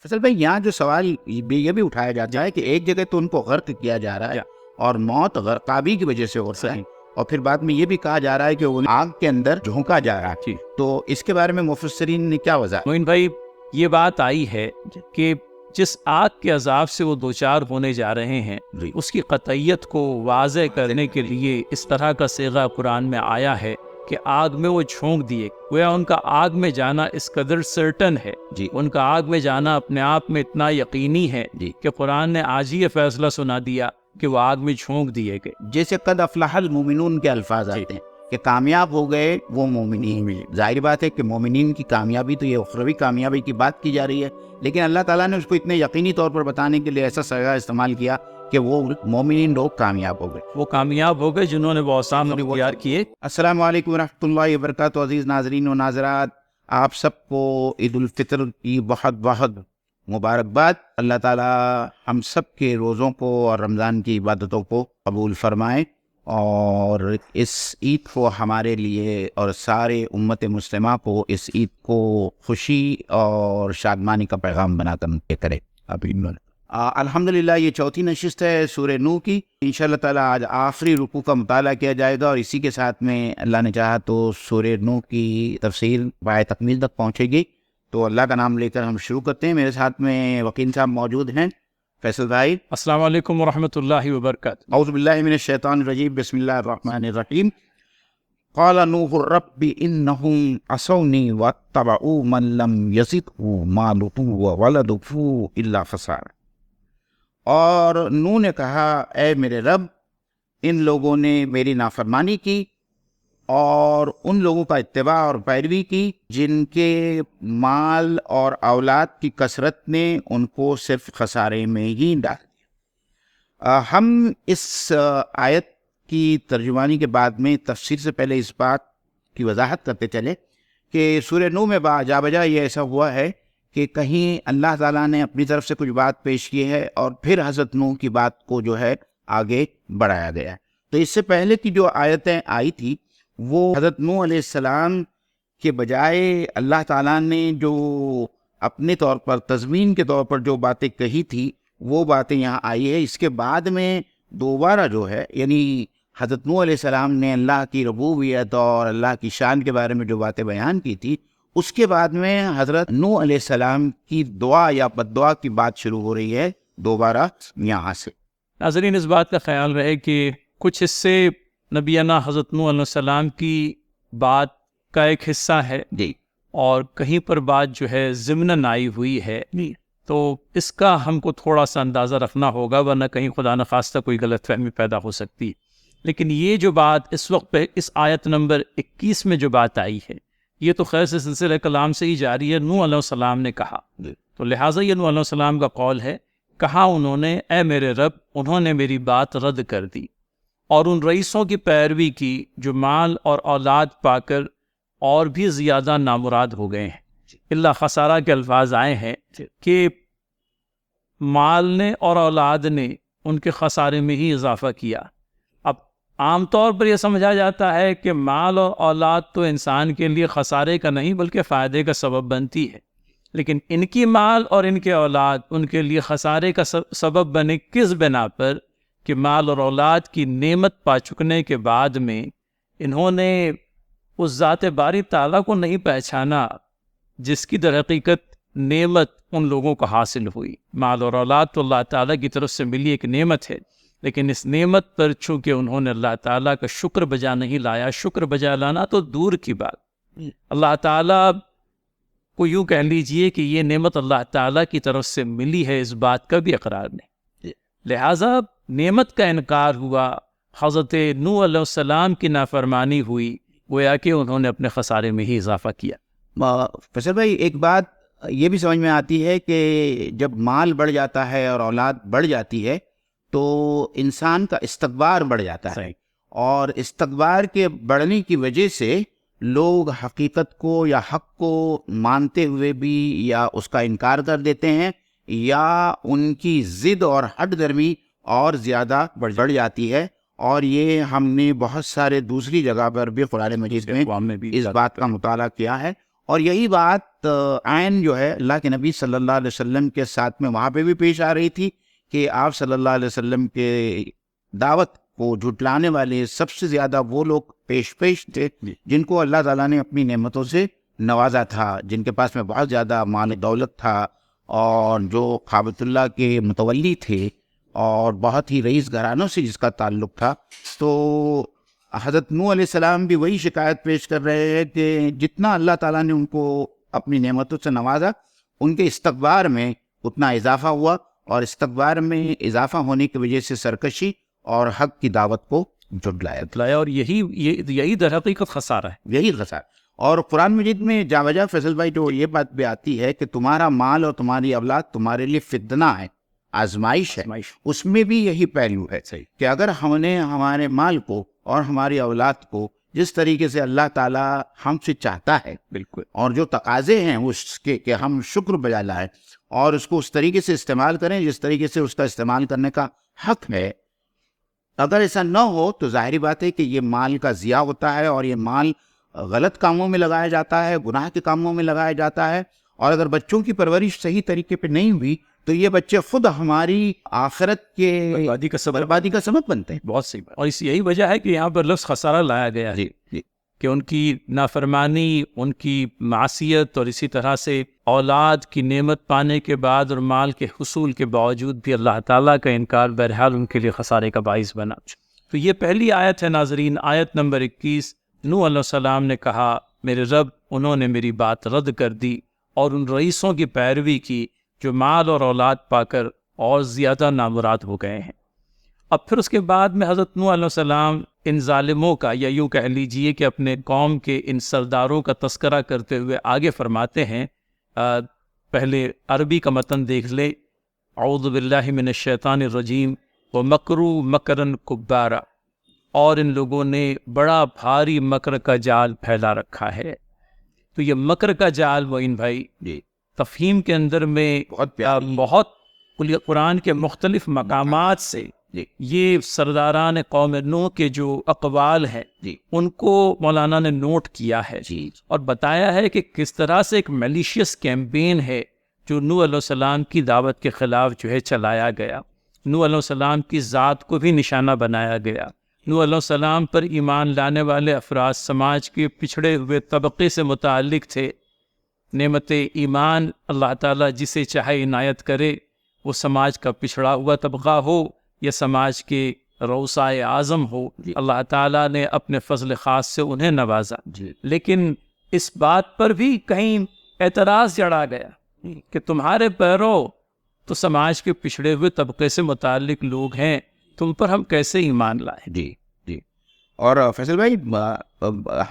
فیصل بھائی یہاں جو سوال یہ بھی اٹھایا جاتا ہے کہ ایک جگہ تو ان کو غرق کیا جا رہا ہے اور موت غرقابی کی وجہ سے ہو رہا ہے، اور پھر بعد میں یہ بھی کہا جا رہا ہے کہ انہیں آگ کے اندر جھونکا جا رہا ہے، تو اس کے بارے میں مفسرین نے کیا وضاحت؟ معین بھائی یہ بات آئی ہے کہ جس آگ کے عذاب سے وہ دوچار ہونے جا رہے ہیں اس کی قطعیت کو واضح کرنے کے لیے اس طرح کا صیغہ قرآن میں آیا ہے کہ آگ میں وہ جھونک دیے، گویا ان کا آگ میں جانا اس قدر سرٹن ہے، ان کا آگ میں جانا اپنے آپ میں اتنا یقینی ہے کہ قرآن نے آج ہی یہ فیصلہ سنا دیا کہ وہ آگ میں جھونک دیے گئے، جیسے قد افلح المومنون کے الفاظ آتے ہیں کہ کامیاب ہو گئے وہ مومنین۔ ظاہر بات ہے کہ مومنین کی کامیابی تو یہ اخروی کامیابی کی بات کی جا رہی ہے، لیکن اللہ تعالیٰ نے اس کو اتنے یقینی طور پر بتانے کے لیے ایسا صیغہ استعمال کیا کہ وہ مومنین لوگ کامیاب ہو گئے، وہ کامیاب ہو گئے جنہوں نے وہ اوصاف اختیار کیے۔ السلام علیکم ورحمۃ اللہ وبرکاتہ۔ عزیز ناظرین و ناظرات، آپ سب کو عید الفطر کی بہت بہت مبارکباد۔ اللہ تعالیٰ ہم سب کے روزوں کو اور رمضان کی عبادتوں کو قبول فرمائے، اور اس عید کو ہمارے لیے اور سارے امت مسلمہ کو اس عید کو خوشی اور شادمانی کا پیغام بنا کر کرے۔ الحمدللہ یہ چوتھی نشست ہے سورہ نوح کی۔ انشاءاللہ تعالیٰ آج آخری رکوع کا مطالعہ کیا جائے گا، اور اسی کے ساتھ میں اللہ نے چاہا تو سورہ نوح کی تفسیر پائے تکمیل تک پہنچے گی۔ تو اللہ کا نام لے کر ہم شروع کرتے ہیں۔ میرے ساتھ میں وکیل صاحب موجود ہیں، فیصل بھائی۔ السلام علیکم ورحمۃ اللہ وبرکاتہ۔ اعوذ باللہ من الشیطان الرجیم، بسم اللہ الرحمن الرحیم۔ قال نوح رب انہم عصونی واتبعوا من لم یزدہ مالہ وولدہ الا خسارا۔ اور نوح نے کہا اے میرے رب، ان لوگوں نے میری نافرمانی کی اور ان لوگوں کا اتباع اور پیروی کی جن کے مال اور اولاد کی کثرت نے ان کو صرف خسارے میں ہی ڈال دیا۔ ہم اس آیت کی ترجمانی کے بعد میں تفسیر سے پہلے اس بات کی وضاحت کرتے چلے کہ سورہ نوح میں جا بجا یہ ایسا ہوا ہے کہ کہیں اللہ تعالیٰ نے اپنی طرف سے کچھ بات پیش کی ہے اور پھر حضرت نوح کی بات کو جو ہے آگے بڑھایا گیا ہے۔ تو اس سے پہلے کی جو آیتیں آئی تھی وہ حضرت نوح علیہ السلام کے بجائے اللہ تعالیٰ نے جو اپنے طور پر تضمین کے طور پر جو باتیں کہی تھی وہ باتیں یہاں آئی ہے۔ اس کے بعد میں دوبارہ جو ہے یعنی حضرت نوح علیہ السلام نے اللہ کی ربوبیت اور اللہ کی شان کے بارے میں جو باتیں بیان کی تھی، اس کے بعد میں حضرت نوح علیہ السلام کی دعا یا بد دعا کی بات شروع ہو رہی ہے دوبارہ یہاں سے۔ ناظرین اس بات کا خیال رہے کہ کچھ حصے نبینا حضرت نوح علیہ السلام کی بات کا ایک حصہ ہے اور کہیں پر بات جو ہے ضمناً آئی ہوئی ہے، تو اس کا ہم کو تھوڑا سا اندازہ رکھنا ہوگا، ورنہ کہیں خدا نخواستہ کوئی غلط فہمی پیدا ہو سکتی۔ لیکن یہ جو بات اس وقت پہ اس آیت نمبر 21 میں جو بات آئی ہے یہ تو خیر سے سلسلہ کلام سے ہی جاری ہے۔ نوح علیہ السلام نے کہا، تو لہٰذا یہ نوح علیہ السلام کا قول ہے، کہا انہوں نے اے میرے رب، انہوں نے میری بات رد کر دی اور ان رئیسوں کی پیروی کی جو مال اور اولاد پا کر اور بھی زیادہ نامراد ہو گئے ہیں۔ اللہ خسارہ کے الفاظ آئے ہیں کہ مال نے اور اولاد نے ان کے خسارے میں ہی اضافہ کیا۔ اب عام طور پر یہ سمجھا جاتا ہے کہ مال اور اولاد تو انسان کے لیے خسارے کا نہیں بلکہ فائدے کا سبب بنتی ہے، لیکن ان کی مال اور ان کے اولاد ان کے لیے خسارے کا سبب بنے کس بنا پر کہ مال اور اولاد کی نعمت پا چکنے کے بعد میں انہوں نے اس ذات باری تعالیٰ کو نہیں پہچانا جس کی در حقیقت نعمت ان لوگوں کو حاصل ہوئی۔ مال اور اولاد تو اللہ تعالیٰ کی طرف سے ملی ایک نعمت ہے، لیکن اس نعمت پر چونکہ انہوں نے اللہ تعالیٰ کا شکر بجا نہیں لایا، شکر بجا لانا تو دور کی بات، اللہ تعالیٰ کو یوں کہہ لیجئے کہ یہ نعمت اللہ تعالیٰ کی طرف سے ملی ہے، اس بات کا بھی اقرار نہیں، لہٰذا نعمت کا انکار ہوا، حضرت نوح علیہ السلام کی نافرمانی ہوئی، گویا کہ انہوں نے اپنے خسارے میں ہی اضافہ کیا۔ فیصل بھائی ایک بات یہ بھی سمجھ میں آتی ہے کہ جب مال بڑھ جاتا ہے اور اولاد بڑھ جاتی ہے تو انسان کا استکبار بڑھ جاتا ہے، اور استکبار کے بڑھنے کی وجہ سے لوگ حقیقت کو یا حق کو مانتے ہوئے بھی یا اس کا انکار کر دیتے ہیں، یا ان کی ضد اور ہٹ درمی اور زیادہ بڑھ جاتی ہے۔ اور یہ ہم نے بہت سارے دوسری جگہ پر بھی قرآن مجید میں اس بات کا مطالعہ کیا ہے، اور یہی بات عین جو ہے اللہ کے نبی صلی اللہ علیہ وسلم کے ساتھ میں وہاں پہ بھی پیش آ رہی تھی کہ آپ صلی اللہ علیہ وسلم کے دعوت کو جھٹلانے والے سب سے زیادہ وہ لوگ پیش تھے جن کو اللہ تعالیٰ نے اپنی نعمتوں سے نوازا تھا، جن کے پاس میں بہت زیادہ مال دولت تھا، اور جو کعبۃ اللہ کے متولی تھے اور بہت ہی رئیس گھرانوں سے جس کا تعلق تھا. تو حضرت نوح علیہ السلام بھی وہی شکایت پیش کر رہے ہیں کہ جتنا اللہ تعالیٰ نے ان کو اپنی نعمتوں سے نوازا، ان کے استکبار میں اتنا اضافہ ہوا، اور استکبار میں اضافہ ہونے کی وجہ سے سرکشی اور حق کی دعوت کو جھٹلایا، اور یہی در حقیقت خسارہ ہے، یہی خسارہ. اور قرآن مجید میں جا بجا فیصل بھائی جو یہ بات بھی آتی ہے کہ تمہارا مال اور تمہاری اولاد تمہارے لیے فتنہ ہے، آزمائش ہے، اس میں بھی یہی پہلو ہے کہ اگر ہم نے ہمارے مال کو اور ہماری اولاد کو جس طریقے سے اللہ تعالیٰ ہم سے چاہتا ہے بالکل، اور جو تقاضے ہیں اس کے کہ ہم شکر بجا لائیں اور اس کو اس طریقے سے استعمال کریں جس طریقے سے اس کا استعمال کرنے کا حق ہے، اگر ایسا نہ ہو تو ظاہری بات ہے کہ یہ مال کا ضیاع ہوتا ہے، اور یہ مال غلط کاموں میں لگایا جاتا ہے، گناہ کے کاموں میں لگایا جاتا ہے. اور اگر بچوں کی پرورش صحیح طریقے پہ نہیں ہوئی تو یہ بچے خود ہماری آخرت کے بربادی کا سبب بنتے ہیں. بہت صحیح بات. اور یہی وجہ ہے کہ یہاں پر لفظ خسارہ لایا گیا ہے کہ ان کی نافرمانی، ان کی معصیت، اور اسی طرح سے اولاد کی نعمت پانے کے بعد اور مال کے حصول کے باوجود بھی اللہ تعالیٰ کا انکار بہرحال ان کے لیے خسارے کا باعث بنا. تو یہ پہلی آیت ہے ناظرین، آیت نمبر 21. نوح علیہ السلام نے کہا میرے رب انہوں نے میری بات رد کر دی اور ان رئیسوں کی پیروی کی جو مال اور اولاد پا کر اور زیادہ نامراد ہو گئے ہیں. اب پھر اس کے بعد میں حضرت نوح علیہ السلام ان ظالموں کا، یا یوں کہہ لیجئے کہ اپنے قوم کے ان سرداروں کا تذکرہ کرتے ہوئے آگے فرماتے ہیں. پہلے عربی کا متن دیکھ لے. اعوذ باللہ من الشیطان الرجیم ومکروا مکرا کبارا، اور ان لوگوں نے بڑا بھاری مکر کا جال پھیلا رکھا ہے. تو یہ مکر کا جال معین بھائی تفہیم کے اندر میں بہت قرآن کے مختلف مقامات سے یہ سرداران قوم نوح کے جو اقوال ہیں ان کو مولانا نے نوٹ کیا ہے اور بتایا ہے کہ کس طرح سے ایک میلیشیس کیمپین ہے جو نوح علیہ السلام کی دعوت کے خلاف جو ہے چلایا گیا. نوح علیہ السلام کی ذات کو بھی نشانہ بنایا گیا. نوح علیہ السلام پر ایمان لانے والے افراد سماج کے پچھڑے ہوئے طبقے سے متعلق تھے. نعمت ایمان اللہ تعالیٰ جسے چاہے عنایت کرے، وہ سماج کا پچھڑا ہوا طبقہ ہو یا سماج کے روسائے اعظم ہو، اللہ تعالیٰ نے اپنے فضل خاص سے انہیں نوازا. لیکن اس بات پر بھی کہیں اعتراض جڑا گیا کہ تمہارے پیرو تو سماج کے پچھڑے ہوئے طبقے سے متعلق لوگ ہیں، تم پر ہم کیسے ایمان لائیں. جی. اور فیصل بھائی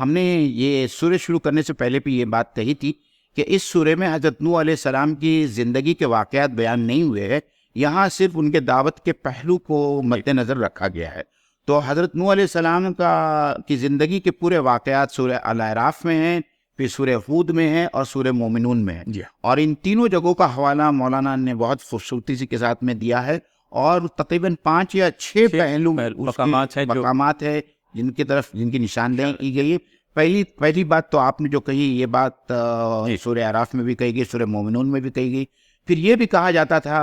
ہم نے یہ سورہ شروع کرنے سے پہلے بھی یہ بات کہی تھی کہ اس سورہ میں حضرت نوح علیہ السلام کی زندگی کے واقعات بیان نہیں ہوئے ہیں، یہاں صرف ان کے دعوت کے پہلو کو مد نظر رکھا گیا ہے. تو حضرت نوح علیہ السلام کی زندگی کے پورے واقعات سورہ الاعراف میں ہیں، پھر سورہ ہود میں ہے اور سورہ مومنون میں ہے. اور ان تینوں جگہوں کا حوالہ مولانا نے بہت خوبصورتی کے ساتھ میں دیا ہے، اور تقریباً 5 یا 6 پہلو مقامات ہے جن کی نشاندہی کی گئی ہے. پہلی بات تو آپ نے جو کہی یہ بات سورہ اعراف میں بھی کہی گئی، سورہ مومنون میں بھی کہی گئی. پھر یہ بھی کہا جاتا تھا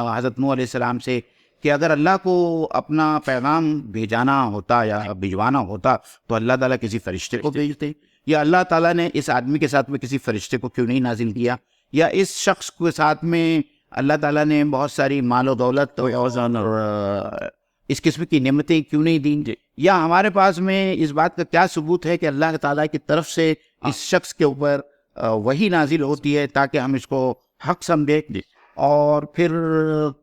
حضرت نوح علیہ السلام سے کہ اگر اللہ کو اپنا پیغام بھیجانا ہوتا یا بھجوانا ہوتا تو اللہ تعالیٰ کسی فرشتے کو بھیجتے، یا اللہ تعالیٰ نے اس آدمی کے ساتھ میں کسی فرشتے کو کیوں نہیں نازل کیا، یا اس شخص کے ساتھ میں اللہ تعالیٰ نے بہت ساری مال و دولت اور اس قسم کی نعمتیں کیوں نہیں دیں، یا ہمارے پاس میں اس بات کا کیا ثبوت ہے کہ اللہ تعالیٰ کی طرف سے اس شخص کے اوپر وحی نازل ہوتی ہے تاکہ ہم اس کو حق سمجھیں. اور پھر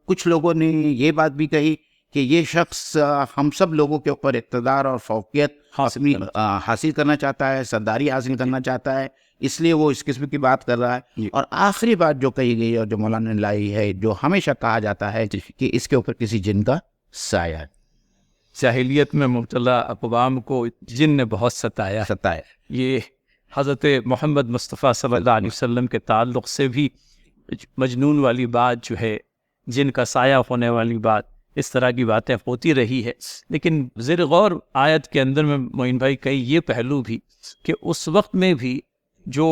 کچھ لوگوں نے یہ بات بھی کہی کہ یہ شخص ہم سب لوگوں کے اوپر اقتدار اور فوقیت حاصل کرنا چاہتا ہے، سرداری حاصل کرنا چاہتا ہے، اس لیے وہ اس قسم کی بات کر رہا ہے. اور آخری بات جو کہی گئی اور جو مولانا نے لائی ہے، جو ہمیشہ کہا جاتا ہے کہ اس کے اوپر کسی جن کا سایہ ہے. جاہلیت میں مبتلا اقوام کو جن نے بہت ستایا. یہ حضرت محمد مصطفیٰ صلی اللہ علیہ وسلم کے تعلق سے بھی مجنون والی بات جو ہے، جن کا سایہ ہونے والی بات، اس طرح کی باتیں ہوتی رہی ہے. لیکن زیر غور آیت کے اندر میں معین بھائی کئی یہ پہلو بھی کہ اس وقت میں بھی جو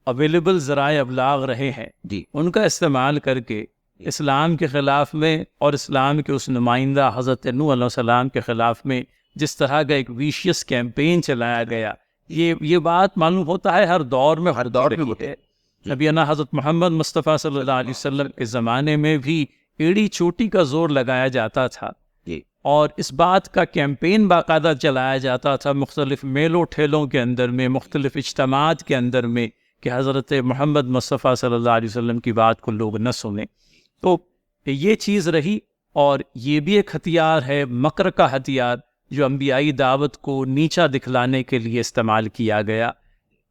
اویلیبل ذرائع ابلاغ رہے ہیں جی ان کا استعمال کر کے اسلام کے خلاف میں اور اسلام کے اس نمائندہ حضرت نوح علیہ السلام کے خلاف میں جس طرح کا ایک ویشیس کیمپین چلایا گیا، یہ بات معلوم ہوتا ہے ہر دور میں ہوتا ہے۔ نبینا حضرت محمد مصطفیٰ صلی اللہ علیہ وسلم کے زمانے میں بھی ایڑی چوٹی کا زور لگایا جاتا تھا جی اور اس بات کا کیمپین باقاعدہ چلایا جاتا تھا مختلف میلوں ٹھیلوں کے اندر میں، مختلف اجتماعات کے اندر میں، کہ حضرت محمد مصطفیٰ صلی اللہ علیہ وسلم کی بات کو لوگ نہ سنیں۔ تو یہ چیز رہی، اور یہ بھی ایک ہتھیار ہے، مکر کا ہتھیار، جو انبیائی دعوت کو نیچا دکھلانے کے لیے استعمال کیا گیا،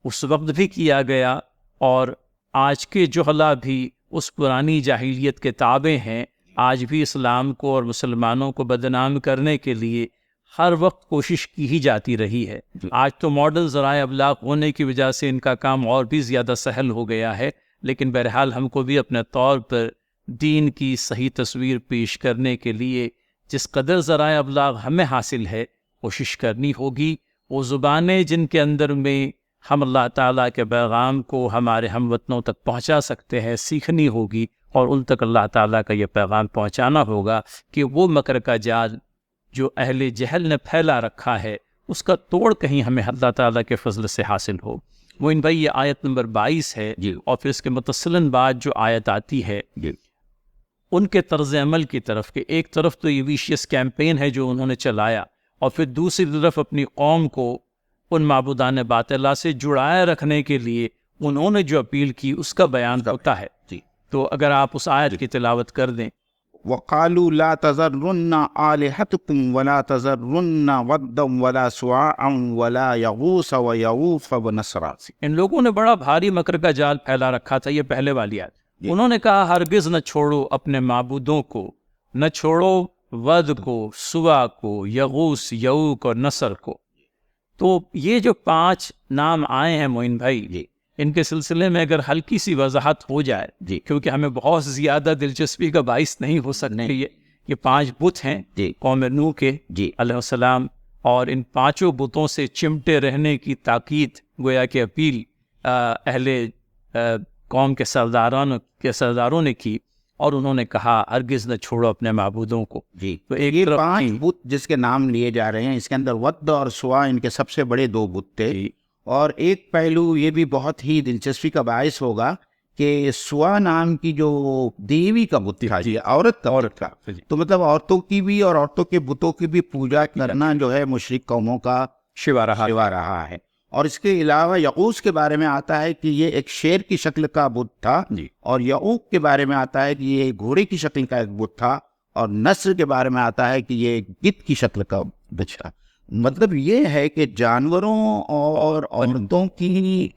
اس وقت بھی کیا گیا، اور آج کے جہلا بھی اس پرانی جاہلیت کے تابع ہیں، آج بھی اسلام کو اور مسلمانوں کو بدنام کرنے کے لیے ہر وقت کوشش کی ہی جاتی رہی ہے۔ آج تو ماڈل ذرائع ابلاغ ہونے کی وجہ سے ان کا کام اور بھی زیادہ سہل ہو گیا ہے، لیکن بہرحال ہم کو بھی اپنے طور پر دین کی صحیح تصویر پیش کرنے کے لیے جس قدر ذرائع ابلاغ ہمیں حاصل ہے کوشش کرنی ہوگی۔ وہ زبانیں جن کے اندر میں ہم اللہ تعالیٰ کے پیغام کو ہمارے ہم وطنوں تک پہنچا سکتے ہیں سیکھنی ہوگی، اور ان تک اللہ تعالیٰ کا یہ پیغام پہنچانا ہوگا کہ وہ مکر کا جال جو اہل جہل نے پھیلا رکھا ہے اس کا توڑ کہیں ہمیں اللہ تعالیٰ کے فضل سے حاصل ہو۔ موین بھائی، یہ آیت نمبر 22 ہے جی اور پھر اس کے متصلاً بعد جو آیت آتی ہے جی ان کے طرز عمل کی طرف، کہ ایک طرف تو یہ ویشیس کیمپین ہے جو انہوں نے چلایا، اور پھر دوسری طرف اپنی قوم کو ان معبودان باطلہ سے جڑائے رکھنے کے لیے انہوں نے جو اپیل کی اس کا بیان ہوتا ہے۔ جی تو اگر آپ اس آیت کی تلاوت کر دیں۔ وقالوا لا تذرن آلهتكم ولا تذرن ودا ولا سواعا ولا يغوث ويعوق ونسرا۔ ان لوگوں نے بڑا بھاری مکر کا جال پھیلا رکھا تھا، یہ پہلے والی آیت۔ انہوں نے کہا ہرگز نہ چھوڑو اپنے معبودوں کو، نہ چھوڑو ود کو، سوا کو، یغوث، یعوق اور نصر کو۔ تو یہ جو 5 نام آئے ہیں موین بھائی، جی ان کے سلسلے میں اگر ہلکی سی وضاحت ہو جائے، جی کیونکہ ہمیں بہت زیادہ دلچسپی کا باعث نہیں ہو سکتے، یہ 5 بت ہیں جی قوم نوح کے جی علیہ السلام، اور ان 5 بتوں سے چمٹے رہنے کی تاکید، گویا کہ اپیل اہل قوم کے سرداروں نے کی، اور انہوں نے کہا ہرگز نہ چھوڑو اپنے معبودوں کو۔ جی تو ایک یہ طرف 5 بت جس کے نام لیے جا رہے ہیں، اس کے اندر ود اور سوا ان کے سب سے بڑے 2 بت تھے، جی اور ایک پہلو یہ بھی بہت ہی دلچسپی کا باعث ہوگا کہ سوا نام کی جو دیوی کا بت تھا، یہ عورت کا، تو مطلب عورتوں کی بھی اور عورتوں کے بتوں کی بھی پوجا کرنا جو ہے مشرک قوموں کا شیوا رہا ہے۔ اور اس کے علاوہ یغوث کے بارے میں آتا ہے کہ یہ ایک شیر کی شکل کا بت تھا، جی اور یعوق کے بارے میں آتا ہے کہ یہ گھوڑے کی شکل کا ایک بت تھا، اور نسر کے بارے میں آتا ہے کہ یہ گدھ کی شکل کا بت تھا۔ مطلب یہ ہے کہ جانوروں اور عورتوں کی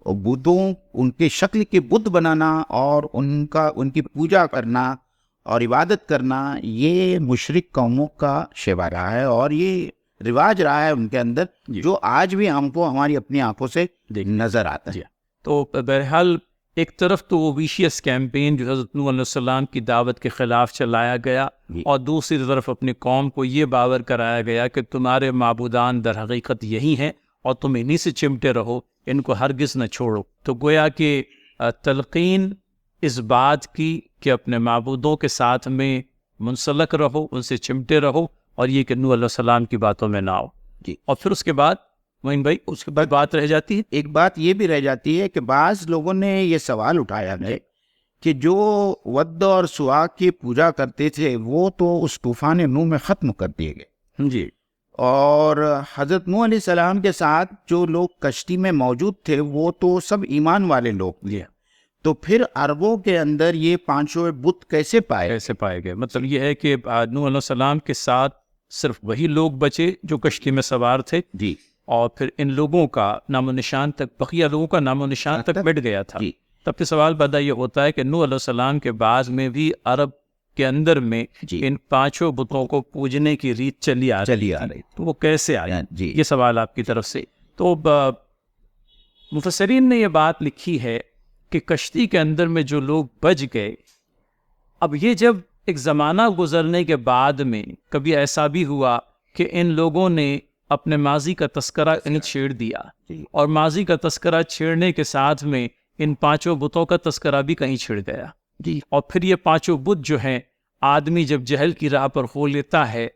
بتوں، ان کے شکل کے بت بنانا اور ان کی پوجا کرنا اور عبادت کرنا، یہ مشرک قوموں کا شیوا رہا ہے، اور یہ رواج رہا ہے ان کے اندر، جو آج بھی ہم کو ہماری اپنی آنکھوں سے نظر آتا ہے۔ تو بہرحال ایک طرف تو وہ ویشیس کیمپین جو حضرت نوح علیہ السلام کی دعوت کے خلاف چلایا گیا، اور دوسری طرف اپنی قوم کو یہ باور کرایا گیا کہ تمہارے معبودان در حقیقت یہی ہیں اور تم انہی سے چمٹے رہو، ان کو ہرگز نہ چھوڑو۔ تو گویا کہ تلقین اس بات کی کہ اپنے معبودوں کے ساتھ میں منسلک رہو، ان سے چمٹے رہو، اور یہ کہ نوح علیہ السلام کی باتوں میں نہ آؤ۔ اور پھر اس کے بعد موین بھائی اس کے بعد بات رہ جاتی ہے، ایک بات یہ بھی رہ جاتی ہے کہ بعض لوگوں نے یہ سوال اٹھایا ہے کہ جو ود اور سوا کی پوجا کرتے تھے وہ تو اس طوفان نوح میں ختم کر دیے گئے، جی، اور حضرت نوح علیہ السلام کے ساتھ جو لوگ کشتی میں موجود تھے وہ تو سب ایمان والے لوگ، تو پھر عربوں کے اندر یہ 5 بت کیسے پائے گئے؟ مطلب یہ ہے کہ نوح علیہ السلام کے ساتھ صرف وہی لوگ بچے جو کشتی میں سوار تھے، جی، اور پھر ان لوگوں کا نام و نشان تک، بقیہ لوگوں کا نام و نشان تک مٹ گیا تھا۔ تب پھر سوال پیدا یہ ہوتا ہے کہ نوح علیہ السلام کے بعد میں بھی عرب کے اندر میں ان 5 بتوں کو پوجنے کی ریت چلی آ رہی تو وہ کیسے آئی؟ یہ سوال آپ کی طرف سے۔ تو مفسرین نے یہ بات لکھی ہے کہ کشتی کے اندر میں جو لوگ بچ گئے، اب یہ جب ایک زمانہ گزرنے کے بعد میں کبھی ایسا بھی ہوا کہ ان لوگوں نے اپنے ماضی کا تذکرہ چھیڑ دیا، اور ماضی کا تذکرہ چھیڑنے کے ساتھ میں ان پانچوں بتوں کا تذکرہ بھی کہیں چھڑ گیا جی اور پھر یہ پانچوں بت جو ہیں آدمی جب جہل کی راہ پر ہو لیتا ہے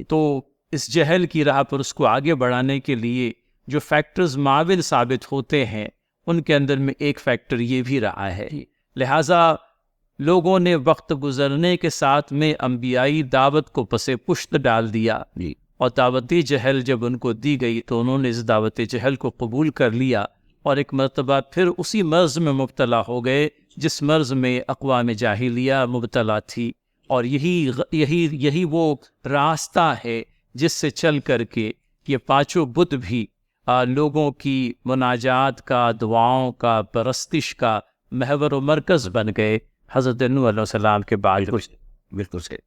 تو اس جہل کی راہ پر اس کو آگے بڑھانے کے لیے جو فیکٹرز معاون ثابت ہوتے ہیں ان کے اندر میں ایک فیکٹر یہ بھی رہا ہے. لہٰذا لوگوں نے وقت گزرنے کے ساتھ میں انبیائی دعوت کو پس پشت ڈال دیا اور دعوت جہل جب ان کو دی گئی تو انہوں نے اس دعوت جہل کو قبول کر لیا اور ایک مرتبہ پھر اسی مرض میں مبتلا ہو گئے جس مرض میں اقوام جاہلیہ مبتلا تھی. اور یہی وہ راستہ ہے جس سے چل کر کے یہ پانچوں بت بھی لوگوں کی مناجات کا، دعاؤں کا، پرستش کا محور و مرکز بن گئے حضرت نوح علیہ السلام کے بعد. بالکل صحیح.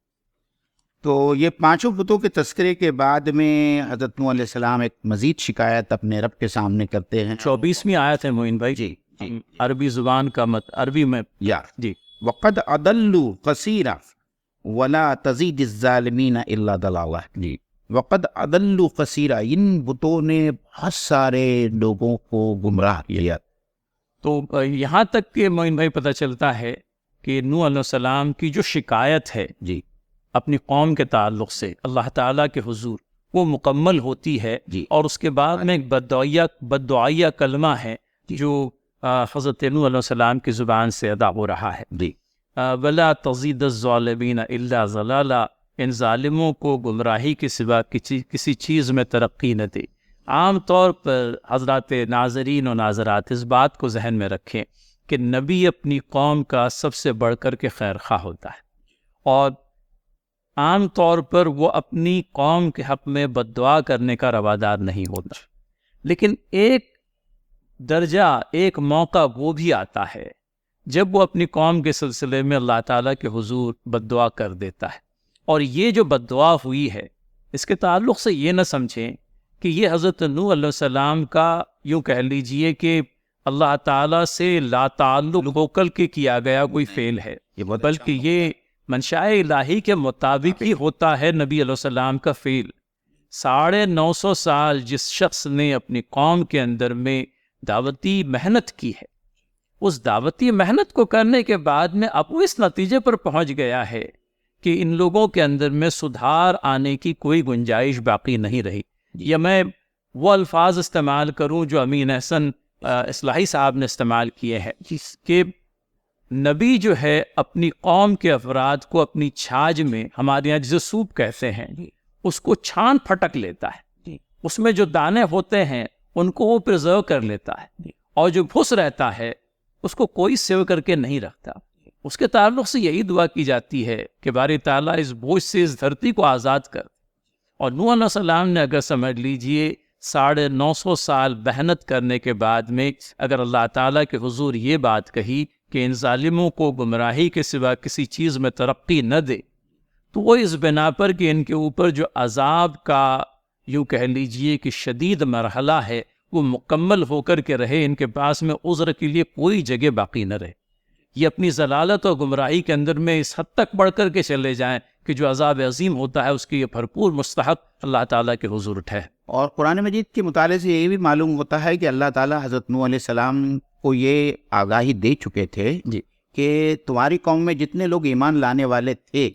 تو یہ پانچوں بتوں کے تذکرے کے بعد میں حضرت نوح علیہ السلام ایک مزید شکایت اپنے رب کے سامنے کرتے ہیں. 24ویں آیت ہے معین بھائی. جی عربی زبان کا عربی میں جی وقد اضلوا کثیرا ولا تزید الظالمین الا ضلالا. جی وقد اضلوا کثیرا، ان بتوں نے بہت سارے لوگوں کو گمراہ کیا. تو یہاں تک کہ معین بھائی پتہ چلتا ہے کہ نوح علیہ السلام کی جو شکایت ہے جی اپنی قوم کے تعلق سے اللہ تعالیٰ کے حضور وہ مکمل ہوتی ہے. اور اس کے بعد میں ایک بددعائیہ کلمہ ہے جو حضرت نوح علیہ السلام کی زبان سے ادا ہو رہا ہے. وَلَا تَزِيدَ الظَّالِمِينَ إِلَّا ضَلَالًا، ان ظالموں کو گمراہی کے سوا کسی چیز میں ترقی نہ دے. عام طور پر حضرات ناظرین و ناظرات اس بات کو ذہن میں رکھیں کہ نبی اپنی قوم کا سب سے بڑھ کر کے خیر خواہ ہوتا ہے اور عام طور پر وہ اپنی قوم کے حق میں بد دعا کرنے کا روادار نہیں ہوتا. لیکن ایک درجہ، ایک موقع وہ بھی آتا ہے جب وہ اپنی قوم کے سلسلے میں اللہ تعالیٰ کے حضور بد دعا کر دیتا ہے. اور یہ جو بد دعا ہوئی ہے اس کے تعلق سے یہ نہ سمجھیں کہ یہ حضرت نوح علیہ السلام کا یوں کہہ لیجئے کہ اللہ تعالیٰ سے لا تعلق ہو کر کے کیا گیا کوئی فعل ہے، بلکہ یہ منشاء الہی کے مطابق ہی ہوتا ہے نبی علیہ السلام کا فعل. 950 سال جس شخص نے اپنی قوم کے اندر میں دعوتی محنت کی ہے، اس دعوتی محنت کو کرنے کے بعد میں اب وہ اس نتیجے پر پہنچ گیا ہے کہ ان لوگوں کے اندر میں سدھار آنے کی کوئی گنجائش باقی نہیں رہی. یا میں وہ الفاظ استعمال کروں جو امین احسن اصلاحی صاحب نے استعمال کیے ہیں کہ نبی جو ہے اپنی قوم کے افراد کو اپنی چھاج میں، ہمارے یہاں جسے سوپ کہتے ہیں، اس کو چھان پھٹک لیتا ہے. اس میں جو دانے ہوتے ہیں ان کو وہ پرزرو کر لیتا ہے اور جو بھس رہتا ہے اس کو کوئی سیو کر کے نہیں رکھتا. اس کے تعلق سے یہی دعا کی جاتی ہے کہ باری تعالیٰ اس بوجھ سے اس دھرتی کو آزاد کر. اور نوح علیہ السلام نے اگر سمجھ لیجئے 950 سال محنت کرنے کے بعد میں اگر اللہ تعالیٰ کے حضور یہ بات کہی کہ ان ظالموں کو گمراہی کے سوا کسی چیز میں ترقی نہ دے، تو وہ اس بنا پر کہ ان کے اوپر جو عذاب کا یوں کہہ لیجئے کہ شدید مرحلہ ہے وہ مکمل ہو کر کے رہے، ان کے پاس میں عذر کے لیے کوئی جگہ باقی نہ رہے. یہ اپنی ضلالت اور گمراہی کے اندر میں اس حد تک بڑھ کر کے چلے جائیں کہ جو عذاب عظیم ہوتا ہے اس کی یہ بھرپور مستحق اللہ تعالیٰ کے حضور اٹھے. اور قرآن مجید کے مطالعے سے یہ بھی معلوم ہوتا ہے کہ اللہ تعالیٰ حضرت نوح علیہ السلام کو یہ آگاہی دے چکے تھے کہ تمہاری قوم میں جتنے لوگ ایمان لانے والے تھے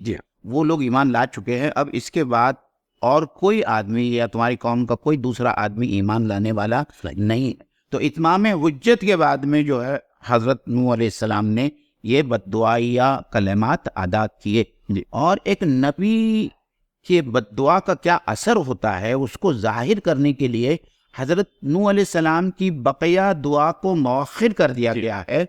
وہ لوگ ایمان لا چکے ہیں، اب اس کے بعد اور کوئی آدمی یا تمہاری قوم کا کوئی دوسرا آدمی ایمان لانے والا نہیں. تو اتمام حجت کے بعد میں جو ہے حضرت نوح علیہ السلام نے یہ بددعائیہ کلمات ادا کیے. اور ایک نبی کے بددعا کا کیا اثر ہوتا ہے اس کو ظاہر کرنے کے لیے حضرت نوح علیہ السلام کی بقیہ دعا کو مؤخر کر دیا گیا ہے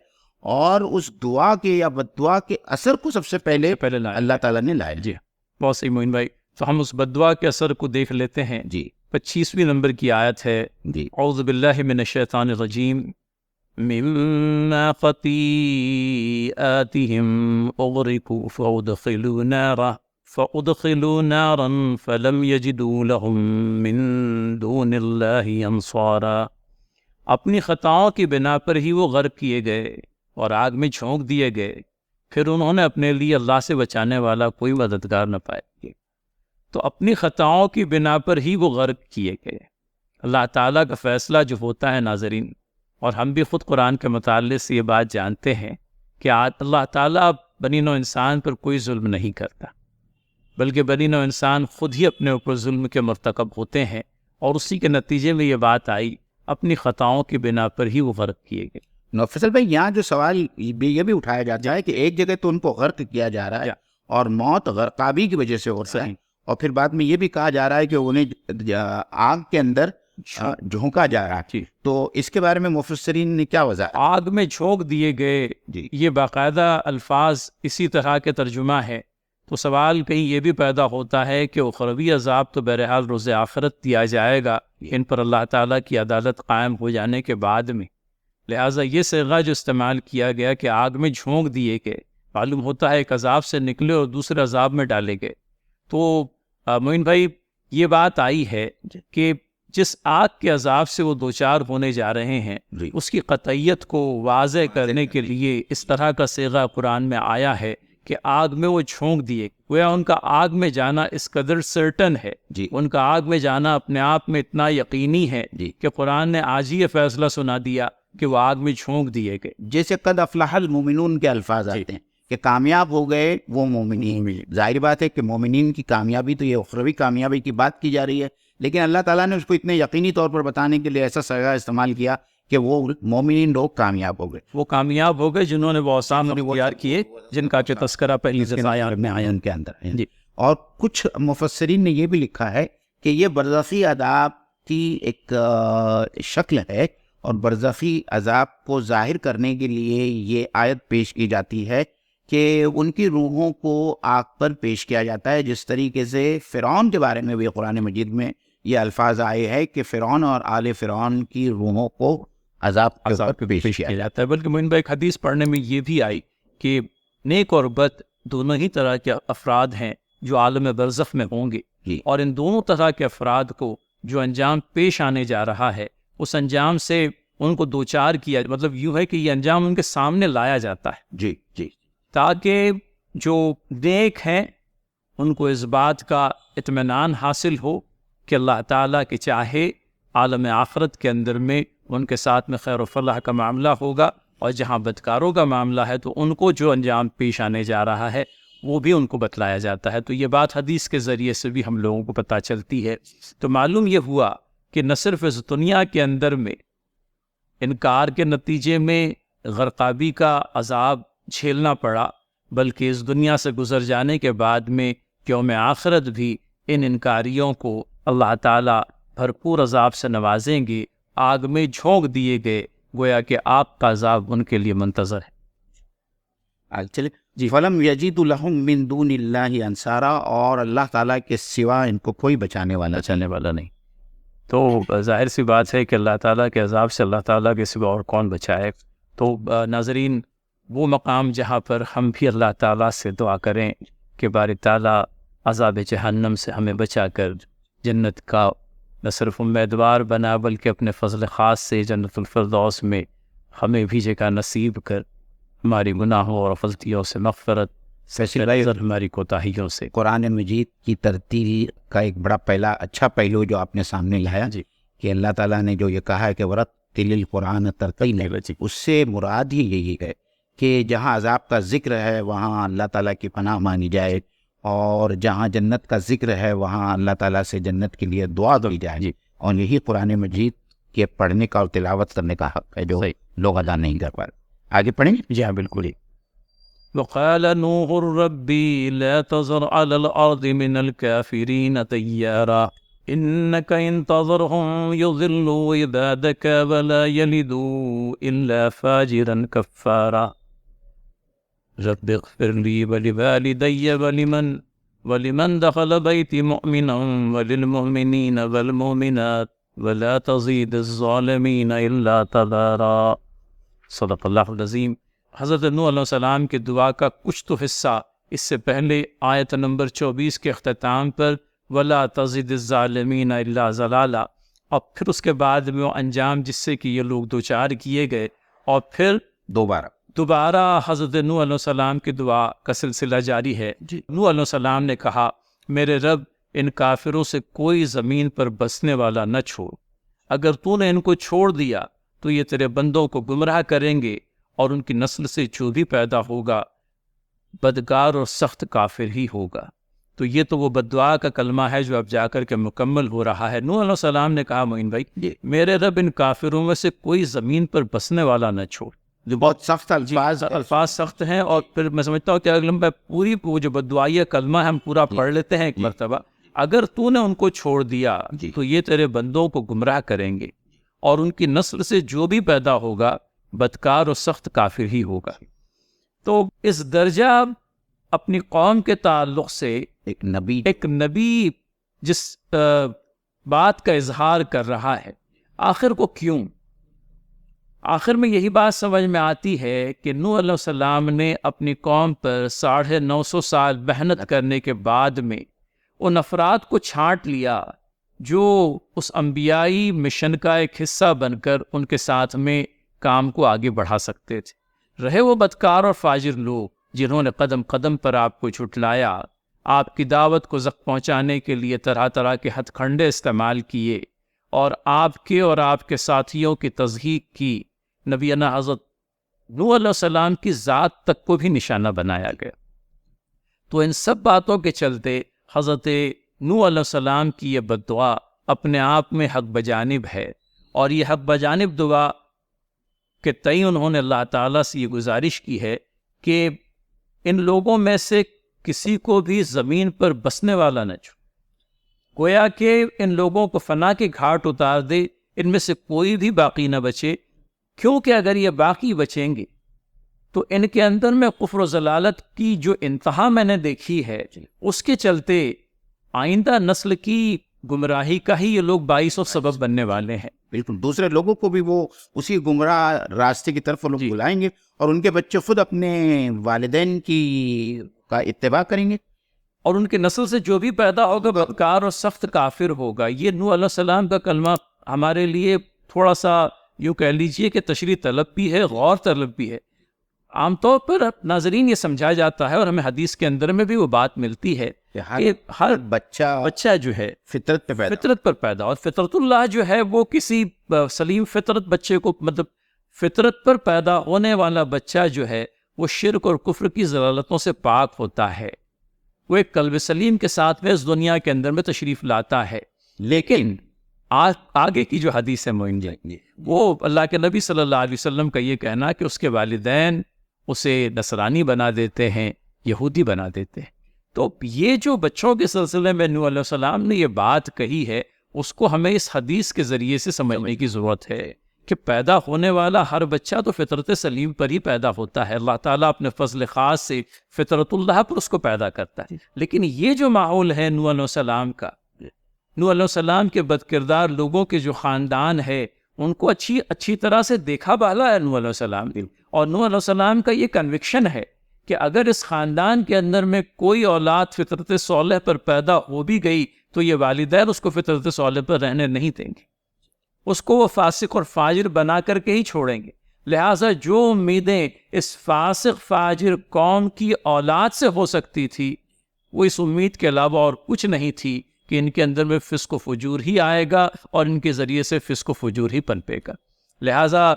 اور اس دعا کے یا بددعا کے اثر کو سب سے پہلے اللہ تعالیٰ نے لایا. بہت صحیح معین بھائی. تو ہم اس بددعا کے اثر کو دیکھ لیتے ہیں. 25ویں نمبر کی آیت ہے. اعوذ باللہ من الشیطان الرجیم. مما خطیئاتهم اغرقوا فادخلوا نارا فلم يجدوا لهم من دون اللہ انصارا. اپنی خطاؤں کی بنا پر ہی وہ غرق کیے گئے اور آگ میں جھونک دیے گئے، پھر انہوں نے اپنے لیے اللہ سے بچانے والا کوئی مددگار نہ پائے. تو اپنی خطاؤں کی بنا پر ہی وہ غرق کیے گئے. اللہ تعالیٰ کا فیصلہ جو ہوتا ہے ناظرین اور ہم بھی خود قرآن کے مطالعے سے یہ بات جانتے ہیں کہ اللہ تعالیٰ بنی نوع انسان پر کوئی ظلم نہیں کرتا، بلکہ بنی نوع انسان خود ہی اپنے اوپر ظلم کے مرتکب ہوتے ہیں، اور اسی کے نتیجے میں یہ بات آئی، اپنی خطاؤں کی بنا پر ہی وہ غرق کیے گئے۔ فیصل بھائی، یہاں جو سوال یہ بھی اٹھایا جاتا ہے کہ ایک جگہ تو ان کو غرق کیا جا رہا ہے اور موت غرقابی کی وجہ سے ہو رہا ہے، اور پھر بعد میں یہ بھی کہا جا رہا ہے کہ انہیں آگ کے اندر جھونکا جا رہا ہے، تو اس کے بارے میں مفسرین نے کیا وضاحت؟ آگ میں جھونک دیے گئے، یہ باقاعدہ الفاظ اسی طرح کے ترجمہ ہے، تو سوال کہیں یہ بھی پیدا ہوتا ہے کہ اخروی عذاب تو بہرحال روز آخرت دیا جائے گا ان پر اللہ تعالیٰ کی عدالت قائم ہو جانے کے بعد میں، لہٰذا یہ صیغہ جو استعمال کیا گیا کہ آگ میں جھونک دیے گئے، معلوم ہوتا ہے ایک عذاب سے نکلے اور دوسرے عذاب میں ڈالے گئے۔ تو معین بھائی، یہ بات آئی ہے کہ جس آگ کے عذاب سے وہ دوچار ہونے جا رہے ہیں اس کی قطعیت کو واضح کرنے کے لیے اس طرح کا صیغہ قرآن میں آیا ہے کہ آگ میں وہ جھونک دیے، گویا ان کا آگ میں جانا اس قدر سرٹن ہے، ان کا آگ میں جانا اپنے آپ میں اتنا یقینی ہے کہ قرآن نے آج ہی یہ فیصلہ سنا دیا کہ وہ آگ میں جھونک دیے گئے۔ جیسے قد افلح المومنون کے الفاظ آتے ہیں کہ کامیاب ہو گئے وہ مومنین، ظاہر بات ہے کہ مومنین کی کامیابی تو یہ اخروی کامیابی کی بات کی جا رہی ہے، لیکن اللہ تعالیٰ نے اس کو اتنے یقینی طور پر بتانے کے لیے ایسا صیغہ استعمال کیا کہ وہ مومنین لوگ کامیاب ہو گئے، وہ کامیاب ہو گئے جنہوں نے وہ اوسام اختیار کیے جن کا کہ تذکرہ پہلی آیات میں آیا ان کے اندر۔ اور کچھ مفسرین نے یہ بھی لکھا ہے کہ یہ برزخی عذاب کی ایک شکل ہے، اور برزخی عذاب کو ظاہر کرنے کے لیے یہ آیت پیش کی جاتی ہے کہ ان کی روحوں کو آگ پر پیش کیا جاتا ہے، جس طریقے سے فرعون کے بارے میں بھی قرآن مجید میں یہ الفاظ آئے ہیں کہ فرعون اور آل فرعون کی روحوں کو عذاب پر پیش کیا جاتا ہے۔ بلکہ معین بھائی، ایک حدیث پڑھنے میں یہ بھی آئی کہ نیک اور بد دونوں ہی طرح کے افراد ہیں جو عالم برزخ میں ہوں گے، اور ان دونوں طرح کے افراد کو جو انجام پیش آنے جا رہا ہے اس انجام سے ان کو دوچار کیا، مطلب یوں ہے کہ یہ انجام ان کے سامنے لایا جاتا ہے تاکہ جو نیک ہیں ان کو اس بات کا اطمینان حاصل ہو کہ اللہ تعالیٰ کے چاہے عالم آخرت کے اندر میں ان کے ساتھ میں خیر و فلاح کا معاملہ ہوگا، اور جہاں بدکاروں کا معاملہ ہے تو ان کو جو انجام پیش آنے جا رہا ہے وہ بھی ان کو بتلایا جاتا ہے۔ تو یہ بات حدیث کے ذریعے سے بھی ہم لوگوں کو پتہ چلتی ہے۔ تو معلوم یہ ہوا کہ نہ صرف اس دنیا کے اندر میں انکار کے نتیجے میں غرقابی کا عذاب جھیلنا پڑا، بلکہ اس دنیا سے گزر جانے کے بعد میں یوم آخرت بھی ان انکاریوں کو اللہ تعالیٰ بھرپور عذاب سے نوازیں گے، آگ میں جھونک دیے گئے، گویا کہ آگ کا عذاب ان کے لیے منتظر ہے۔ چلے فلم یجید لہم من دون اللہ انصارا، اور اللہ تعالیٰ کے سوا ان کو کوئی بچانے والا نہیں۔ تو ظاہر سی بات ہے کہ اللہ تعالیٰ کے عذاب سے اللہ تعالیٰ کے سوا اور کون بچائے۔ تو ناظرین، وہ مقام جہاں پر ہم بھی اللہ تعالیٰ سے دعا کریں کہ باری تعالیٰ عذاب جہنم سے ہمیں بچا کر جنت کا نہ صرف امیدوار بنا بلکہ اپنے فضل خاص سے جنت الفردوس میں ہمیں بھی جگہ نصیب کر، ہماری گناہوں اور غلطیوں سے مغفرت، ہماری کوتاہیوں سے۔ قرآن مجید کی ترتیل کا ایک بڑا اچھا پہلو جو آپ نے سامنے لایا کہ اللہ تعالیٰ نے جو یہ کہا ہے کہ ورتل القرآن ترتیلا، اس سے مراد ہی یہی ہے کہ جہاں عذاب کا ذکر ہے وہاں اللہ تعالیٰ کی پناہ مانگی جائے، اور جہاں جنت کا ذکر ہے وہاں اللہ تعالیٰ سے جنت کے لیے دعا دی جائے، اور یہی قرآن مجید کے پڑھنے کا اور تلاوت کرنے کا حق ہے جو لوگ ادا نہیں کر پائے۔ آگے پڑھیں۔ جی ہاں، بالکل۔ وقال نوح ربی لا تذر على الارض من الكافرین دیارا انك ان تذرهم يضلوا عبادك ولا يلدوا الا فاجرا كفارا رب اغفر لي ولوالدي ولمن دخل بيتي مؤمنا وللمؤمنين والمؤمنات ولا تزيد الظالمين الا تبارا۔ صدق اللہ العظیم۔ حضرت نوح علیہ السلام کی دعا کا کچھ تو حصہ اس سے پہلے آیت نمبر 24 کے اختتام پر ولا تزد الظالمین الا ضلالا، اور پھر اس کے بعد میں وہ انجام جس سے کہ یہ لوگ دوچار کیے گئے، اور پھر دوبارہ حضرت نوح علیہ السلام کی دعا کا سلسلہ جاری ہے۔ نوح علیہ السلام نے کہا، میرے رب ان کافروں سے کوئی زمین پر بسنے والا نہ چھوڑ، اگر تو نے ان کو چھوڑ دیا تو یہ تیرے بندوں کو گمراہ کریں گے اور ان کی نسل سے جو بھی پیدا ہوگا بدکار اور سخت کافر ہی ہوگا۔ تو یہ تو وہ بددعا کا کلمہ ہے جو اب جا کر کے مکمل ہو رہا ہے۔ نوح علیہ السلام نے کہا معین بھائی میرے رب ان کافروں میں سے کوئی زمین پر بسنے والا نہ چھوڑ۔ جو بہت سخت الفاظ سخت ہیں، اور پھر میں سمجھتا ہوں کہ اگر میں پوری وہ جو بددعائیہ کلمہ ہے ہم پورا پڑھ لیتے ہیں ایک مرتبہ۔ اگر تو نے ان کو چھوڑ دیا تو یہ تیرے بندوں کو گمراہ کریں گے اور ان کی نسل سے جو بھی پیدا ہوگا بدکار اور سخت کافر ہی ہوگا۔ تو اس درجہ اپنی قوم کے تعلق سے ایک نبی جس بات کا اظہار کر رہا ہے، آخر کو کیوں؟ آخر میں یہی بات سمجھ میں آتی ہے کہ نوح علیہ السلام نے اپنی قوم پر 950 سال محنت کرنے کے بعد میں ان افراد کو چھانٹ لیا جو اس انبیائی مشن کا ایک حصہ بن کر ان کے ساتھ میں کام کو آگے بڑھا سکتے تھے۔ رہے وہ بدکار اور فاجر لوگ جنہوں نے قدم قدم پر آپ کو جھٹلایا، آپ کی دعوت کو زخم پہنچانے کے لیے طرح طرح کے ہتھ کنڈے استعمال کیے اور آپ کے اور آپ کے ساتھیوں کی تضحیق کی، نبینا حضرت نوح علیہ السلام کی ذات تک کو بھی نشانہ بنایا گیا۔ تو ان سب باتوں کے چلتے حضرت نوح علیہ السلام کی یہ بددعا اپنے آپ میں حق بجانب ہے، اور یہ حق بجانب دعا کے تئیں انہوں نے اللہ تعالیٰ سے یہ گزارش کی ہے کہ ان لوگوں میں سے کسی کو بھی زمین پر بسنے والا نہ چھوڑ، گویا کہ ان لوگوں کو فنا کے گھاٹ اتار دے، ان میں سے کوئی بھی باقی نہ بچے، کیونکہ اگر یہ باقی بچیں گے تو ان کے اندر میں کفر و ضلالت کی جو انتہا میں نے دیکھی ہے اس کے چلتے آئندہ نسل کی گمراہی کا ہی یہ لوگ باعث و سبب بننے والے ہیں۔ بالکل، دوسرے لوگوں کو بھی وہ اسی گمراہ راستے کی طرف وہ لوگ بلائیں گے، اور ان کے بچے خود اپنے والدین کا اتباع کریں گے، اور ان کی نسل سے جو بھی پیدا ہوگا بدکار اور سخت کافر ہوگا۔ یہ نوح علیہ السلام کا کلمہ ہمارے لیے تھوڑا سا یوں کہہ لیجئے کہ تشریح طلب بھی ہے، غور طلب بھی ہے۔ عام طور پر ناظرین یہ سمجھایا جاتا ہے، اور ہمیں حدیث کے اندر میں بھی وہ بات ملتی ہے کہ ہر بچہ جو ہے فطرت پر پیدا، اور فطرت اللہ جو ہے وہ کسی سلیم فطرت بچے کو، مطلب فطرت پر پیدا ہونے والا بچہ جو ہے وہ شرک اور کفر کی ضلالتوں سے پاک ہوتا ہے، وہ ایک قلب سلیم کے ساتھ میں اس دنیا کے اندر میں تشریف لاتا ہے۔ لیکن آگے کی جو حدیث ہے معین جی، وہ اللہ کے نبی صلی اللہ علیہ وسلم کا یہ کہنا کہ اس کے والدین اسے نصرانی بنا دیتے ہیں، یہودی بنا دیتے ہیں۔ تو یہ جو بچوں کے سلسلے میں نوح علیہ السلام نے یہ بات کہی ہے، اس کو ہمیں اس حدیث کے ذریعے سے سمجھنے کی ضرورت ہے کہ پیدا ہونے والا ہر بچہ تو فطرت سلیم پر ہی پیدا ہوتا ہے۔ اللہ تعالیٰ اپنے فضل خاص سے فطرت اللہ پر اس کو پیدا کرتا ہے، لیکن یہ جو ماحول ہے نوح علیہ السلام کا، نوح علیہ السلام کے بدکردار لوگوں کے جو خاندان ہے ان کو اچھی طرح سے دیکھا بھالا ہے نوح علیہ السلام، اور نوح علیہ السلام کا یہ کنوکشن ہے کہ اگر اس خاندان کے اندر میں کوئی اولاد فطرت صالح پر پیدا ہو بھی گئی تو یہ والدین اس کو فطرت صالح پر رہنے نہیں دیں گے، اس کو وہ فاسق اور فاجر بنا کر کے ہی چھوڑیں گے۔ لہٰذا جو امیدیں اس فاسق فاجر قوم کی اولاد سے ہو سکتی تھی، وہ اس امید کے علاوہ اور کچھ نہیں تھی کہ ان کے اندر میں فسق و فجور ہی آئے گا اور ان کے ذریعے سے فسق و فجور ہی پنپے گا۔ لہٰذا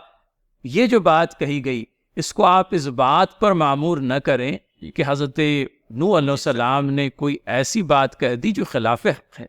یہ جو بات کہی گئی اس کو آپ اس بات پر معمور نہ کریں کہ حضرت نوح علیہ السلام نے کوئی ایسی بات کہہ دی جو خلاف حق ہے،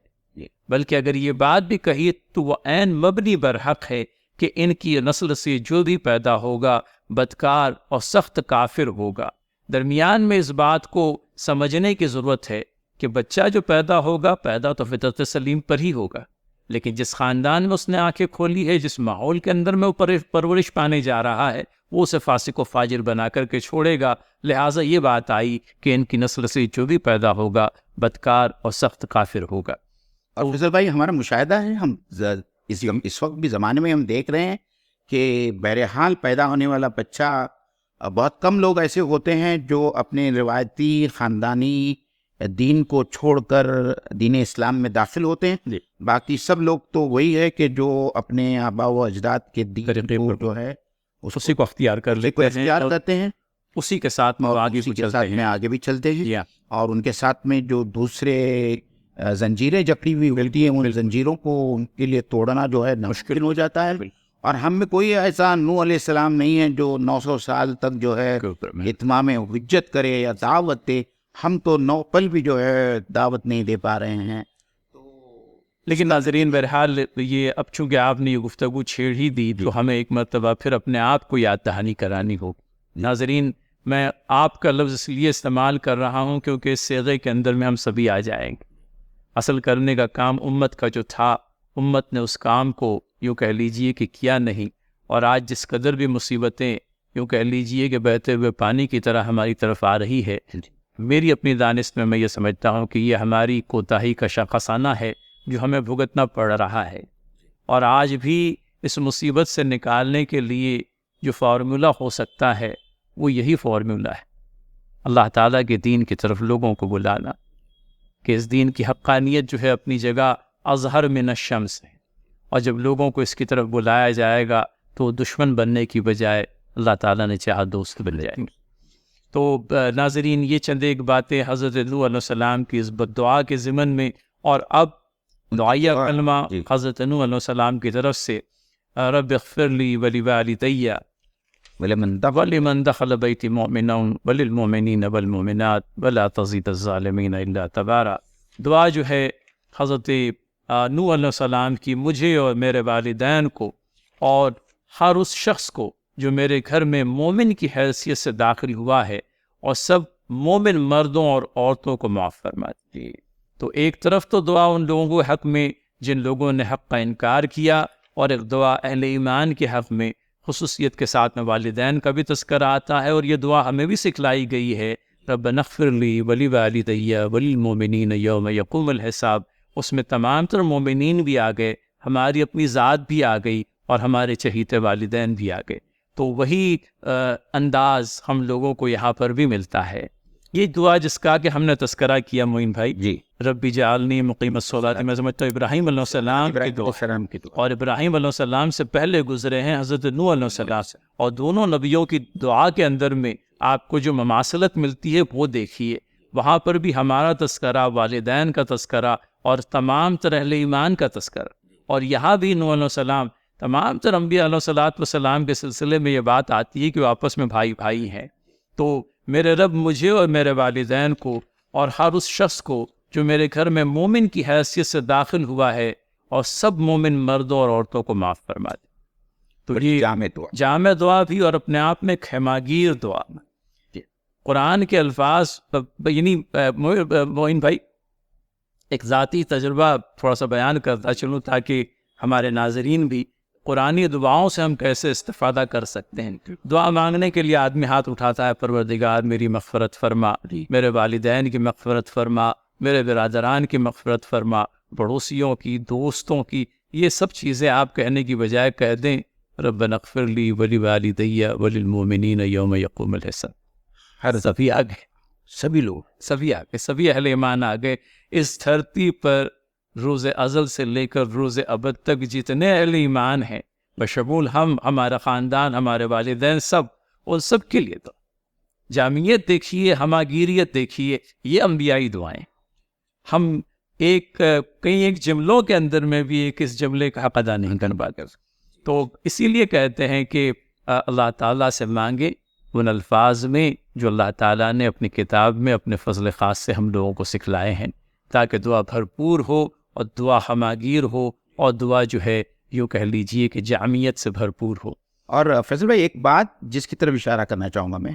بلکہ اگر یہ بات بھی کہی تو وہ عین مبنی بر حق ہے کہ ان کی نسل سے جو بھی پیدا ہوگا بدکار اور سخت کافر ہوگا۔ درمیان میں اس بات کو سمجھنے کی ضرورت ہے کہ بچہ جو پیدا ہوگا پیدا تو فطرت سلیم پر ہی ہوگا، لیکن جس خاندان میں اس نے آنکھیں کھولی ہے، جس ماحول کے اندر میں وہ پرورش پانے جا رہا ہے، وہ اسے فاسق و فاجر بنا کر کے چھوڑے گا۔ لہٰذا یہ بات آئی کہ ان کی نسل سے جو بھی پیدا ہوگا بدکار اور سخت کافر ہوگا۔ اور فضل بھائی ہمارا مشاہدہ ہے، ہم اس وقت بھی زمانے میں ہم دیکھ رہے ہیں کہ بہرحال پیدا ہونے والا بچہ، بہت کم لوگ ایسے ہوتے ہیں جو اپنے روایتی خاندانی دین کو چھوڑ کر دین اسلام میں داخل ہوتے ہیں۔ باقی سب لوگ تو وہی ہے کہ جو اپنے آبا و اجداد کے دین کو جو ہے اسی کو اختیار کرتے ہیں، اسی کے ساتھ میں آگے بھی چلتے ہیں، اور ان کے ساتھ میں جو دوسرے زنجیریں جکڑی ہوئی ہوتی ہیں ان زنجیروں کو ان کے لیے توڑنا جو ہے مشکل ہو جاتا ہے، اور ہم میں کوئی ایسا نوح علیہ السلام نہیں ہے جو 900 سال تک جو ہے اتمام حجت کرے یا دعوت دے. ہم تو 9 پل بھی جو ہے دعوت نہیں دے پا رہے ہیں. لیکن ناظرین بہرحال یہ اب چونکہ آپ نے یہ گفتگو چھیڑ ہی دی تو ہمیں ایک مرتبہ پھر اپنے آپ کو یاد دہانی کرانی ہوگی. ناظرین میں آپ کا لفظ اس لیے استعمال کر رہا ہوں کیونکہ اس صیغے کے اندر میں ہم سبھی آ جائیں گے. اصل کرنے کا کام امت کا جو تھا، امت نے اس کام کو یوں کہہ لیجئے کہ کیا نہیں، اور آج جس قدر بھی مصیبتیں یوں کہہ لیجئے کہ بہتے ہوئے پانی کی طرح ہماری طرف آ رہی ہے، میری اپنی دانش میں یہ سمجھتا ہوں کہ یہ ہماری کوتاہی کا شاخسانہ ہے جو ہمیں بھگتنا پڑ رہا ہے. اور آج بھی اس مصیبت سے نکالنے کے لیے جو فارمولہ ہو سکتا ہے وہ یہی فارمولہ ہے، اللہ تعالیٰ کے دین کی طرف لوگوں کو بلانا، کہ اس دین کی حقانیت جو ہے اپنی جگہ اظہر من الشمس ہے، اور جب لوگوں کو اس کی طرف بلایا جائے گا تو دشمن بننے کی بجائے اللہ تعالیٰ نے چاہا دوست بن جائیں گے. تو ناظرین یہ چند ایک باتیں حضرت نوح علیہ السلام کی اس بد دعا کے ضمن میں، اور اب دعائیہ کلمہ حضرت نوح علیہ السلام کی طرف سے رب اغفر لی ولوالدی ولمن دخل بیتی مؤمنا وللمؤمنین والمؤمنات ولا تزید الظالمین الا تبارا. دعا جو ہے حضرت نوح علیہ السلام کی مجھے اور میرے والدین کو اور ہر اس شخص کو جو میرے گھر میں مومن کی حیثیت سے داخل ہوا ہے، اور سب مومن مردوں اور عورتوں کو معاف فرما دیجیے. تو ایک طرف تو دعا ان لوگوں کے حق میں جن لوگوں نے حق کا انکار کیا، اور ایک دعا اہل ایمان کے حق میں، خصوصیت کے ساتھ میں والدین کا بھی تذکرہ آتا ہے. اور یہ دعا ہمیں بھی سکھلائی گئی ہے، ربنا اغفر لی ولوالدی وللمؤمنین یوم یقوم الحساب. اس میں تمام تر مومنین بھی آ گئے، ہماری اپنی ذات بھی آ گئی، اور ہمارے چہیتے والدین بھی آ گئے. تو وہی انداز ہم لوگوں کو یہاں پر بھی ملتا ہے. یہ دعا جس کا کہ ہم نے تذکرہ کیا معین بھائی، جی ربی جعلنی مقیم الصلاۃ، میں سمجھتا ہوں ابراہیم علیہ السلام کی دعا، اور ابراہیم علیہ السلام سے پہلے گزرے ہیں حضرت نوح علیہ السلام، اور دونوں نبیوں کی دعا کے اندر میں آپ کو جو مماثلت ملتی ہے وہ دیکھیے. وہاں پر بھی ہمارا تذکرہ، والدین کا تذکرہ، اور تمام تر اہل ایمان کا تذکرہ. اور یہاں بھی نوح علیہ السلام، تمام تر انبیاء علیہ السلام کے سلسلے میں یہ بات آتی ہے کہ وہ آپس میں بھائی بھائی ہیں. تو میرے رب مجھے اور میرے والدین کو اور ہر اس شخص کو جو میرے گھر میں مومن کی حیثیت سے داخل ہوا ہے، اور سب مومن مردوں اور عورتوں کو معاف فرما دے. تو یہ جامع دعا بھی، اور اپنے آپ میں خیماگیر دعا. قرآن کے الفاظ یعنی معین بھائی ایک ذاتی تجربہ تھوڑا سا بیان کرتا چلوں تاکہ ہمارے ناظرین بھی قرآنی دعاؤں سے ہم کیسے استفادہ کر سکتے ہیں. دعا مانگنے کے لیے آدمی ہاتھ اٹھاتا ہے، پروردگار میری مغفرت فرما، میرے والدین کی مغفرت فرما، میرے برادران کی مغفرت فرما، پڑوسیوں کی، دوستوں کی. یہ سب چیزیں آپ کہنے کی بجائے کہہ دیں ربنا اغفر لی ولوالدی وللمؤمنین یوم یقوم الحساب. سبھی آ گئے، سبھی لوگ، سبھی آ گئے، سبھی اہل ایمان آ گئے. اس دھرتی پر روز ازل سے لے کر روز ابد تک جتنے اہل ایمان ہیں، بشمول ہم، ہمارا خاندان، ہمارے والدین، سب، ان سب کے لیے تو جامعیت دیکھیے، ہماگیریت دیکھیے. یہ انبیائی دعائیں ہم کئی ایک جملوں کے اندر میں بھی ایک اس جملے کا حق ادا نہیں کر پاتے. تو اسی لیے کہتے ہیں کہ اللہ تعالیٰ سے مانگے ان الفاظ میں جو اللہ تعالیٰ نے اپنی کتاب میں اپنے فضل خاص سے ہم لوگوں کو سکھلائے ہیں، تاکہ دعا بھرپور ہو، اور دعا ہماگیر ہو، اور دعا جو ہے یوں کہہ لیجئے کہ جامعیت سے بھرپور ہو. اور فیصل بھائی ایک بات جس کی طرف اشارہ کرنا چاہوں گا میں،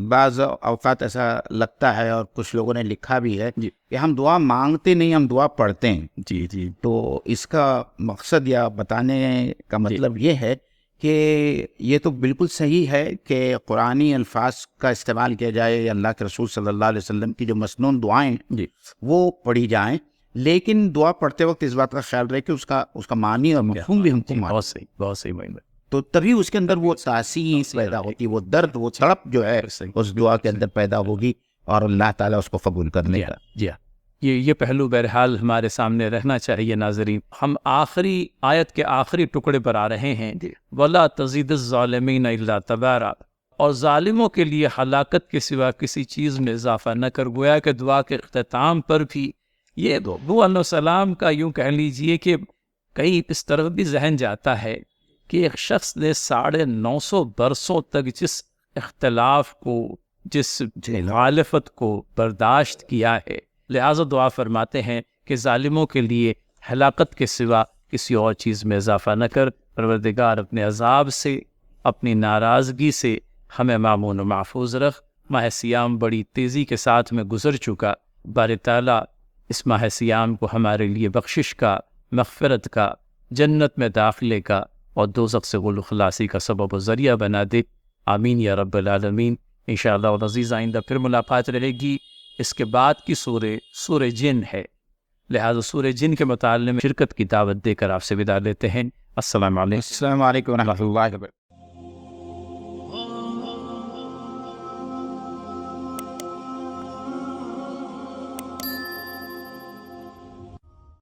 بعض اوقات ایسا لگتا ہے اور کچھ لوگوں نے لکھا بھی ہے کہ ہم دعا مانگتے نہیں، ہم دعا پڑھتے ہیں. جی تو اس کا مقصد یا بتانے کا مطلب یہ ہے کہ یہ تو بالکل صحیح ہے کہ قرآنی الفاظ کا استعمال کیا جائے، یا اللہ کے رسول صلی اللہ علیہ وسلم کی جو مسنون دعائیں وہ پڑھی جائیں، لیکن دعا پڑھتے وقت اس بات کا خیال رہے کہ اس کا معنی اور مفہوم بھی ہم کو بہت صحیح، بہت صحیح معین. تو تبھی اس کے اندر وہ تاثیر پیدا ہوتی، وہ درد، وہ تڑپ جو ہے اس دعا کے اندر پیدا ہوگی، اور اللہ تعالیٰ اس کو قبول کر لے گا. جی ہاں، یہ پہلو بہرحال ہمارے سامنے رہنا چاہیے. ناظرین، ہم آخری آیت کے آخری ٹکڑے پر آ رہے ہیں، وَلَا تَزِدِ الظَّالِمِينَ إِلَّا تَبَارًا، اور ظالموں کے لیے ہلاکت کے سوا کسی چیز میں اضافہ نہ کر. گویا کہ دعا کے اختتام پر بھی یہ نوح علیہ السلام کا یوں کہہ لیجئے کہ کئی اس طرف بھی ذہن جاتا ہے کہ ایک شخص نے 950 برسوں تک جس اختلاف کو، جس مخالفت کو برداشت کیا ہے، لہٰذا دعا فرماتے ہیں کہ ظالموں کے لیے ہلاکت کے سوا کسی اور چیز میں اضافہ نہ کر۔ پروردگار اپنے عذاب سے، اپنی ناراضگی سے ہمیں معمون و محفوظ رکھ۔ ماہ سیام بڑی تیزی کے ساتھ میں گزر چکا، باری تعالیٰ اس ماہ سیام کو ہمارے لیے بخشش کا، مغفرت کا، جنت میں داخلے کا اور دوزخ سے غل و خلاصی کا سبب و ذریعہ بنا دے۔ آمین یا رب العالمین۔ انشاءاللہ العزیز آئندہ پھر ملاقات رہے گی۔ اس کے بعد کی سورہ جن ہے، لہٰذا سورہ جن کے مطالعے میں شرکت کی دعوت دے کر آپ سے وداع لیتے ہیں۔ السلام علیکم۔ السلام علیکم ورحمۃ اللہ وبرکاتہ۔